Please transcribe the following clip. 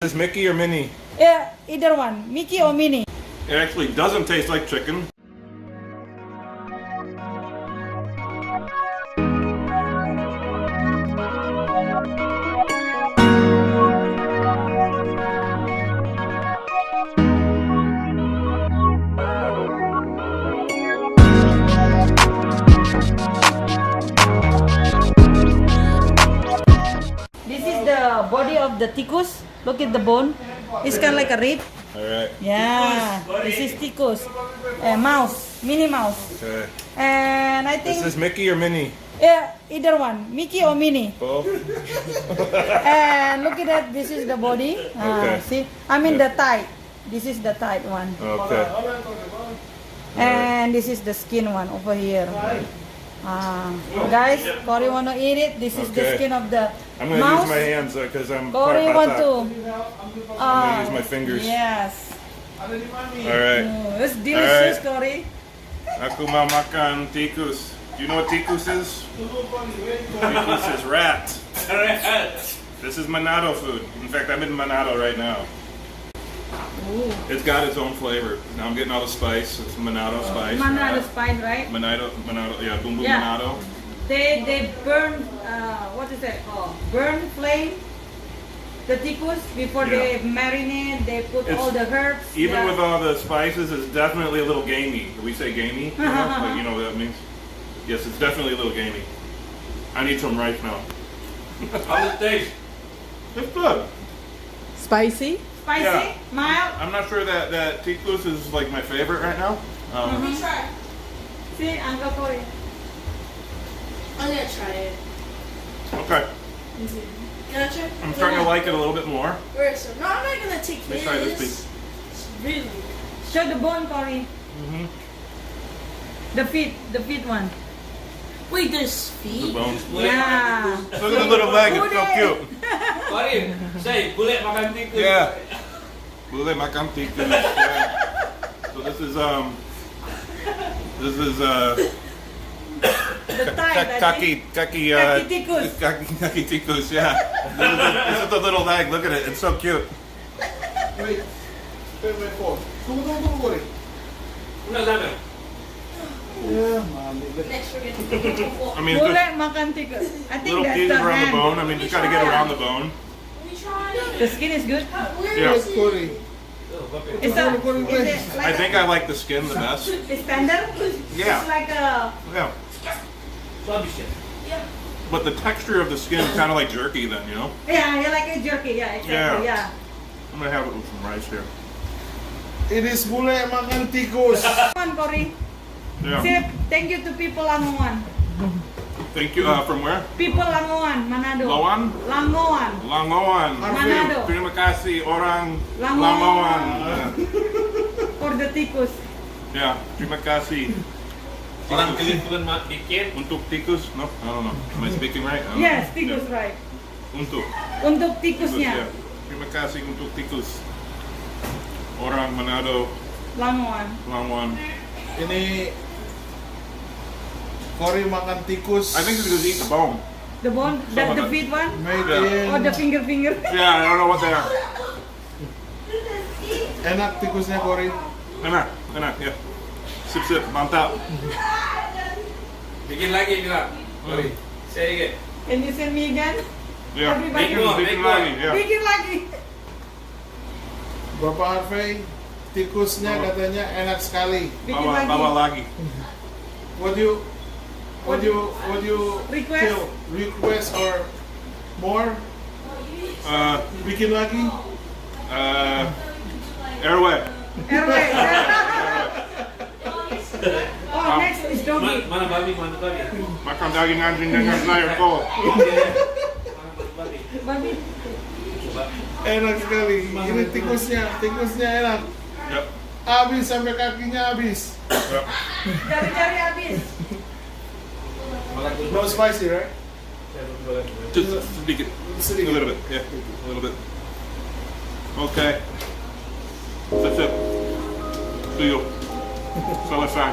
Is this Mickey or Minnie? Yeah, either one, Mickey or Minnie. It actually doesn't taste like chicken. This is the body of the tikus. Look at the bone. It's kind of like a rib. Alright. Yeah, this is tikus. Mouse, Minnie mouse. Okay. And I Is think, this Mickey or Minnie? yeah, either one, Mickey or Minnie. Both? And look at that, this is the body. Okay. See, I mean the tight. This is the tight one. Okay. And this is the skin one over here. Guys, Cory want to eat it. This is the Okay. skin of the I'm going to mouse. use my hands because I'm Cory part want Batak. to. I'm going to use my fingers. Yes. Alright. It's delicious, Cory. Aku mau makan tikus. Do you know what tikus is? Tikus is rat. This is Manado food. In fact, I'm in Manado right now. Ooh. It's got its own flavor. Now I'm getting all the spice. It's Manado spice. Manado spice, right? Manado, yeah, bumbu Yeah. Manado. They burn, what is that called? Burn flame the tikus before they marinate. They put all the herbs. Even with all the spices, it's definitely a little gamey. Do we say gamey? You know? Like, you know what that means? Yes, it's definitely a little gamey. I need some rice now. How does it taste? It's good. Spicy? Spicy? Yeah. Mild? I'm not sure that tikus is like my favorite right now. Try. See, Uncle Cory. I'm gonna try it. Okay. Can I try? I'm starting to like it a little bit more. Where is it? No, I'm not gonna take Let me try this piece. It's really good. Show the bone, Cory. The feet one. Wait, there's The feet? bones. Yeah. Look at the little leg, it's so cute. Cory, say, bule makan tikus. Yeah. Bule makan tikus. Yeah. So this is The thigh, I think. kaki tikus. Kaki tikus, yeah. This is the little leg, look at it, it's so cute. Wait, phone. Tunggu, Cory. Una sana. Yeah, mommy. Next we're gonna I mean, it's Bule just makan tikus. I think little that's pieces the around the hand. bone. I mean, you gotta get around the bone. Let me try. The skin is good. Where Yeah. is it? Cory. It's I think I like the skin the best. it's tender. Yeah. It's like a. Yeah. Suami siya. Yeah. But the texture of the skin is kind of like jerky then, you know? Yeah, you like a jerky. Yeah, exactly. Yeah. Yeah. I'm gonna have it with some rice here. It is bule makan tikus. Come on, Cory. Yeah. Say thank you to people Langoan. Thank you. From where? People Langoan, Manado. Lawan? Langoan. Langoan. Manado. Terima kasih orang Langoan. Langoan. For the tikus. Yeah. Terima kasih. Orang Kelimpungan bikin. Untuk tikus? No, I don't know. Am I speaking right? I don't Yes, know. tikus Yeah. right. Untuk. Untuk Tikus, tikusnya. yeah. Terima kasih untuk tikus. Orang Manado, Langoan. Langoan. Ini Cory makan tikus. I think it's because eat the bone. The bone, that the Some of feet one, Made Yeah. or the in. finger. Yeah, I don't know what they are. Enak tikusnya, Cory. Enak, ya. Sip, mantap. Bikin lagi bilang. Cory, say again. Can you send me again? Ya, Everybody- bikin lagi, ya. Bikin lagi. Bapak Harvey, tikusnya katanya enak sekali. Bikin Bawa lagi. lagi. What do you Request? feel? Request or more? Bikin lagi? Airway. Airway. Oh, next is doggy. Mana babi, mana babi. Makan daging anjing dengan layar kol. Mana babi. Babi. Coba. Enak sekali. Ini tikusnya enak. Yep. Habis sampai kakinya habis. Yep. Jari-jari habis. No spicy, right? Just sedikit. A little bit, yeah. A little bit. Okay. That's it. See you. Selesai.